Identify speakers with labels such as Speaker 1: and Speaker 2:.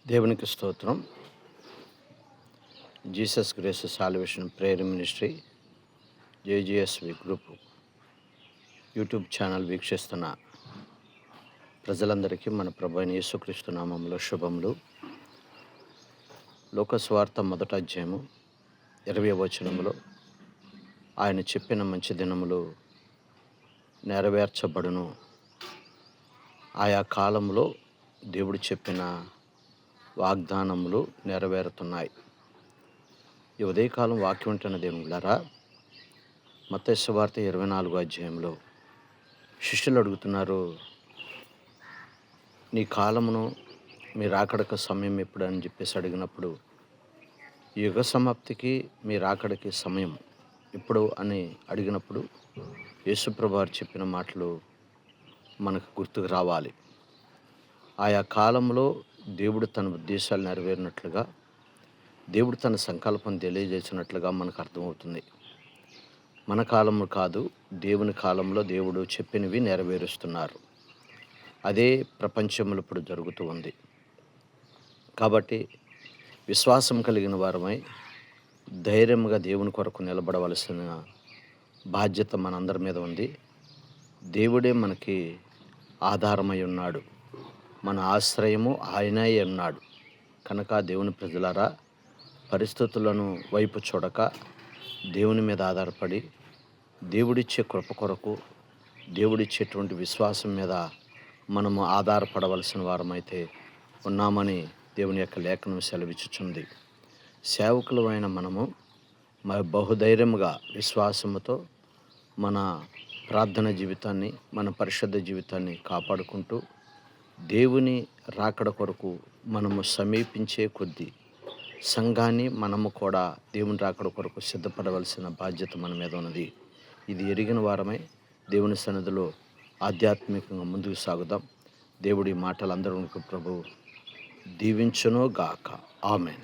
Speaker 1: దేవునికి స్తోత్రం. Jesus grace salvation prayer ministry JGSV group YouTube channel వీక్షిస్తున్న ప్రజలందరికీ మన ప్రభు అయిన యేసుక్రీస్తు నామములో శుభములు. లోకస్వార్త 1వ అధ్యాయము 20వ వచనములో ఆయన చెప్పిన మంచి దినములు నెరవేర్చబడును. ఆయా కాలంలో దేవుడు చెప్పిన వాగ్దానములు నెరవేరుతున్నాయి. ఈ ఉదయకాలం వాక్యం ఉంటున్న దేవులారా, మత్తయి సువార్త 24వ అధ్యాయంలో శిష్యులు అడుగుతున్నారు, నీ కాలమును మీ రాకడకు సమయం ఎప్పుడు అని చెప్పేసి అడిగినప్పుడు, యుగ సమాప్తికి మీ రాకడికి సమయం ఎప్పుడు అని అడిగినప్పుడు యేసుప్రభు వారు చెప్పిన మాటలు మనకు గుర్తుకు రావాలి. ఆయా కాలంలో దేవుడు తన ఉద్దేశాలు నెరవేరినట్లుగా, దేవుడు తన సంకల్పం తెలియజేసినట్లుగా మనకు అర్థమవుతుంది. మన కాలము కాదు, దేవుని కాలంలో దేవుడు చెప్పినవి నెరవేరుస్తున్నారు. అదే ప్రపంచంలో ఇప్పుడు జరుగుతూ ఉంది. కాబట్టి విశ్వాసం కలిగిన వారమై ధైర్యంగా దేవుని కొరకు నిలబడవలసిన బాధ్యత మనందరి మీద ఉంది. దేవుడే మనకి ఆధారమై ఉన్నాడు, మన ఆశ్రయము ఆయనే ఉన్నాడు. కనుక దేవుని ప్రజలారా, పరిస్థితులను వైపు చూడక దేవుని మీద ఆధారపడి దేవుడిచ్చే కృప కొరకు, దేవుడిచ్చేటువంటి విశ్వాసం మీద మనము ఆధారపడవలసిన వారమైతే ఉన్నామని దేవుని యొక్క లేఖనం సెలవిచ్చుచుంది. సేవకులమైన మనము బహుధైర్యముగా విశ్వాసముతో మన ప్రార్థన జీవితాన్ని, మన పరిశుద్ధ జీవితాన్ని కాపాడుకుంటూ దేవుని రాకడ కొరకు మనము సమీపించే కొద్దీ సంఘాన్ని మనము కూడా దేవుని రాకడ కొరకు సిద్ధపడవలసిన బాధ్యత మన మీద ఉన్నది. ఇది ఎరిగిన వారమై దేవుని సన్నిధిలో ఆధ్యాత్మికంగా ముందుకు సాగుదాం. దేవుడి మాటలందరూ ప్రభు దీవించును గాక. ఆమెన్.